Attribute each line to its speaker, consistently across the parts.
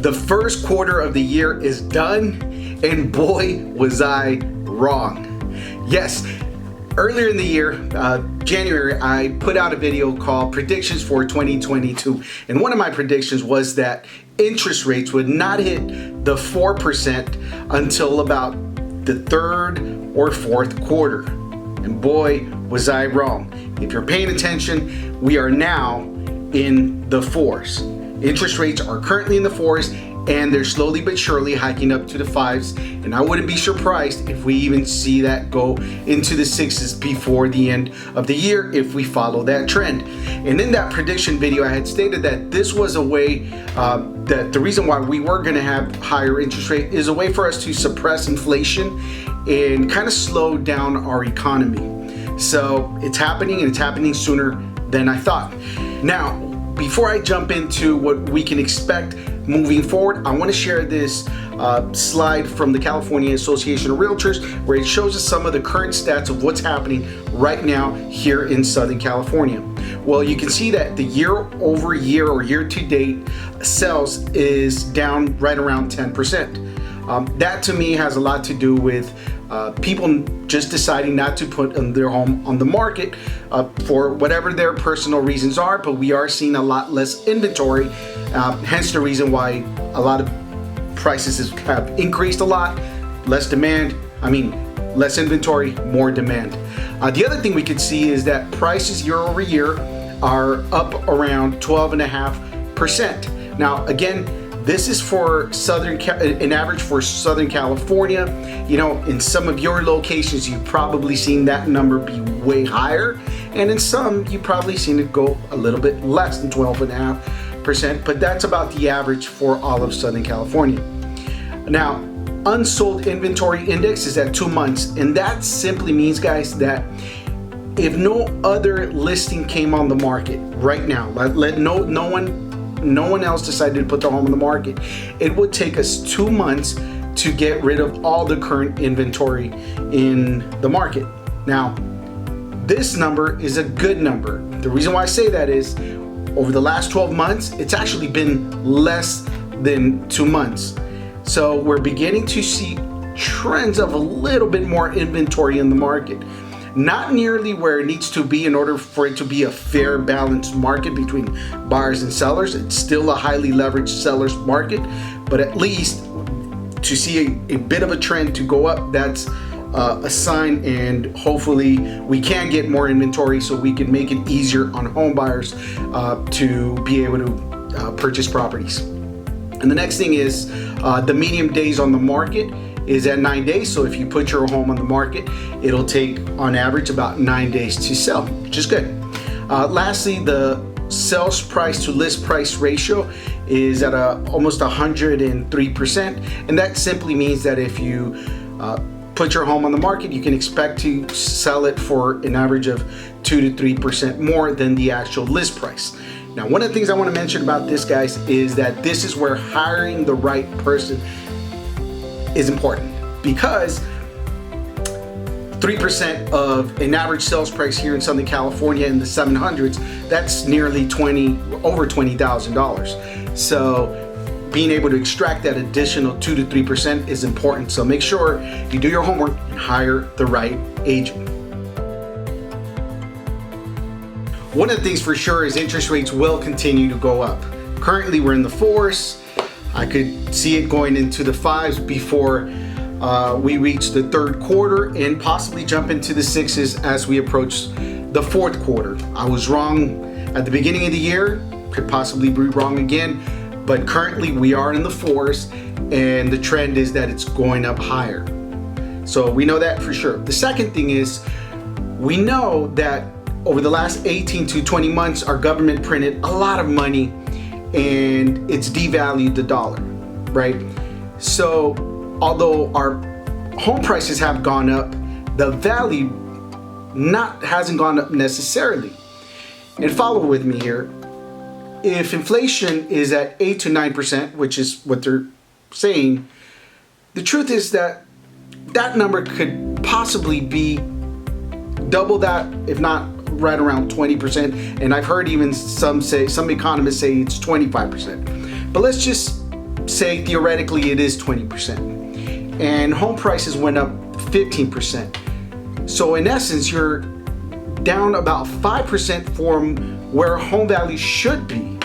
Speaker 1: The first quarter of the year is done, and boy, was I wrong. Yes, earlier in the year, January, I put out a video called Predictions for 2022. And one of my predictions was that interest rates would not hit the 4% until about the third or fourth quarter. And boy, was I wrong. If you're paying attention, we are now in the fours. Interest rates are currently in the fours, and they're slowly but surely hiking up to the fives. And I wouldn't be surprised if we even see that go into the sixes before the end of the year if we follow that trend. And in that prediction video, I had stated that this was a way, that the reason why we were going to have higher interest rate is a way for us to suppress inflation and kind of slow down our economy. So it's happening, and it's happening sooner than I thought. Now, before I jump into what we can expect moving forward, I want to share this slide from the California Association of Realtors, where it shows us some of the current stats of what's happening right now here in Southern California. Well, you can see that the year over year or year to date sales is down right around 10%. That to me has a lot to do with people just deciding not to put their home on the market for whatever their personal reasons are, but we are seeing a lot less inventory, hence the reason why a lot of prices have increased a lot. Less demand, less inventory, more demand. The other thing we could see is that prices year over year are up around 12.5%. Now again, this is for an average for Southern California. You know, in some of your locations, you've probably seen that number be way higher. And in some, you've probably seen it go a little bit less than 12.5%, but that's about the average for all of Southern California. Now, unsold inventory index is at 2 months. And that simply means, guys, that if no other listing came on the market right now, no one else decided to put their home on the market, it would take us 2 months to get rid of all the current inventory in the market. Now, this number is a good number. The reason why I say that is over the last 12 months, it's actually been less than 2 months. So we're beginning to see trends of a little bit more inventory in the market. Not nearly where it needs to be in order for it to be a fair, balanced market between buyers and sellers. It's still a highly leveraged seller's market, but at least to see a bit of a trend to go up, that's a sign, and hopefully we can get more inventory so we can make it easier on home buyers to be able to purchase properties. And the next thing is the median days on the market is at 9 days. So if you put your home on the market, it'll take on average about 9 days to sell, which is good. Lastly, the sales price to list price ratio is at almost 103%. And that simply means that if you put your home on the market, you can expect to sell it for an average of 2 to 3% more than the actual list price. Now, one of the things I want to mention about this, guys, is that this is where hiring the right person is important, because 3% of an average sales price here in Southern California in the 700s, that's nearly over $20,000. So being able to extract that additional 2 to 3% is important. So make sure you do your homework and hire the right agent. One of the things for sure is interest rates will continue to go up. Currently we're in the fours. I could see it going into the fives before we reach the third quarter, and possibly jump into the sixes as we approach the fourth quarter. I was wrong at the beginning of the year, could possibly be wrong again, but currently we are in the fours, and the trend is that it's going up higher. So we know that for sure. The second thing is, we know that over the last 18 to 20 months, our government printed a lot of money and it's devalued the dollar, right? So although our home prices have gone up, the value hasn't gone up necessarily. And follow with me here. If inflation is at 8 to 9%, which is what they're saying, the truth is that that number could possibly be double that, if not right around 20%. And I've heard even some economists say it's 25%. But let's just say theoretically it is 20%, and home prices went up 15%. So in essence, you're down about 5% from where home value should be.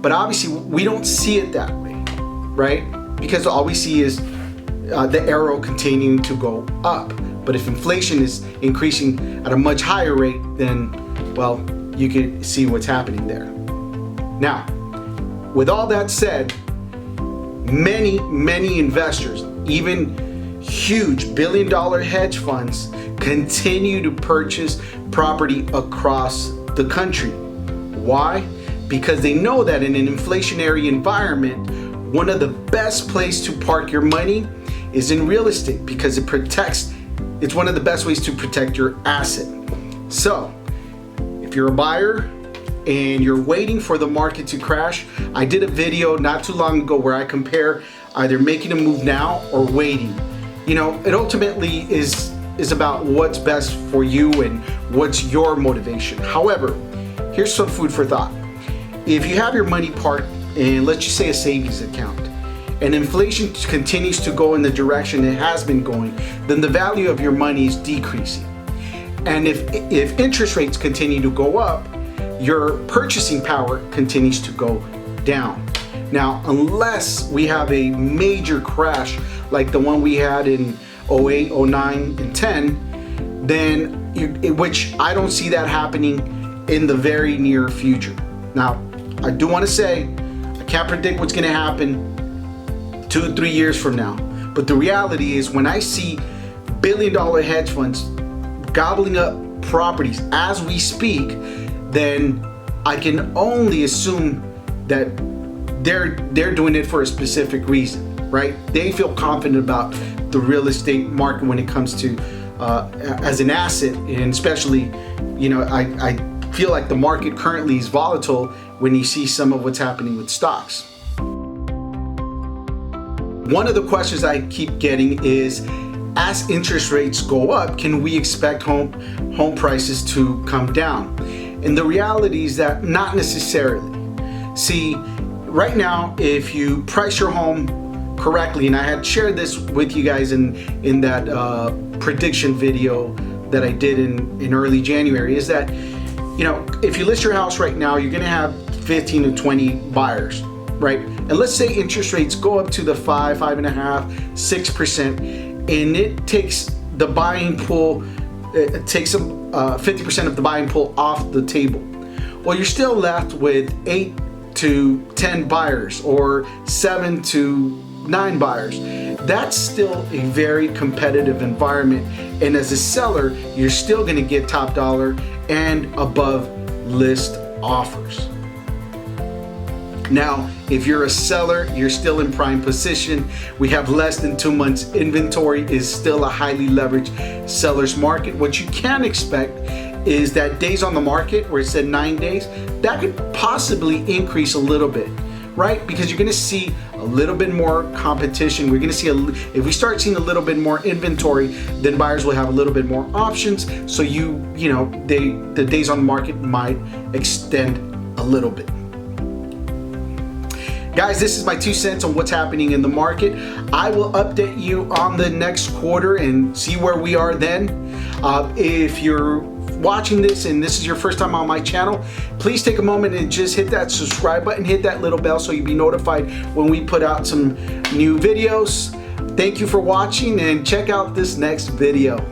Speaker 1: But obviously we don't see it that way, right? Because all we see is the arrow continuing to go up. But if inflation is increasing at a much higher rate, then, well, you can see what's happening there. Now, with all that said, many investors, even huge billion-dollar hedge funds, continue to purchase property across the country. Why? Because they know that in an inflationary environment, one of the best places to park your money is in real estate, because it's one of the best ways to protect your asset. So, if you're a buyer and you're waiting for the market to crash, I did a video not too long ago where I compare either making a move now or waiting. You know, it ultimately is about what's best for you and what's your motivation. However, here's some food for thought. If you have your money parked in, let's just say, a savings account, and inflation continues to go in the direction it has been going, then the value of your money is decreasing. And if interest rates continue to go up, your purchasing power continues to go down. Now, unless we have a major crash like the one we had in 08, 09, and 10, then which I don't see that happening in the very near future. Now, I do want to say I can't predict what's going to happen 2 or 3 years from now, but the reality is when I see billion-dollar hedge funds gobbling up properties as we speak, then I can only assume that they're doing it for a specific reason, right? They feel confident about the real estate market when it comes to as an asset, and especially, you know, I feel like the market currently is volatile when you see some of what's happening with stocks. One of the questions I keep getting is, as interest rates go up, can we expect home prices to come down? And the reality is that not necessarily. See, right now, if you price your home correctly, and I had shared this with you guys in that prediction video that I did in early January, is that, you know, if you list your house right now, you're gonna have 15 to 20 buyers, right? And let's say interest rates go up to the 5.5%, 6%, and it takes the buying pool, it takes 50% of the buying pool off the table. Well, you're still left with 8 to 10 buyers or 7 to 9 buyers. That's still a very competitive environment, and as a seller, you're still gonna get top dollar and above list offers. Now, if you're a seller, you're still in prime position. We have less than 2 months inventory, is still a highly leveraged seller's market. What you can expect is that days on the market, where it said 9 days, that could possibly increase a little bit, right? Because you're gonna see a little bit more competition. We're gonna see, if we start seeing a little bit more inventory, then buyers will have a little bit more options. So the days on the market might extend a little bit. Guys, this is my 2 cents on what's happening in the market. I will update you on the next quarter and see where we are then. If you're watching this and this is your first time on my channel, please take a moment and just hit that subscribe button, hit that little bell so you'll be notified when we put out some new videos. Thank you for watching, and check out this next video.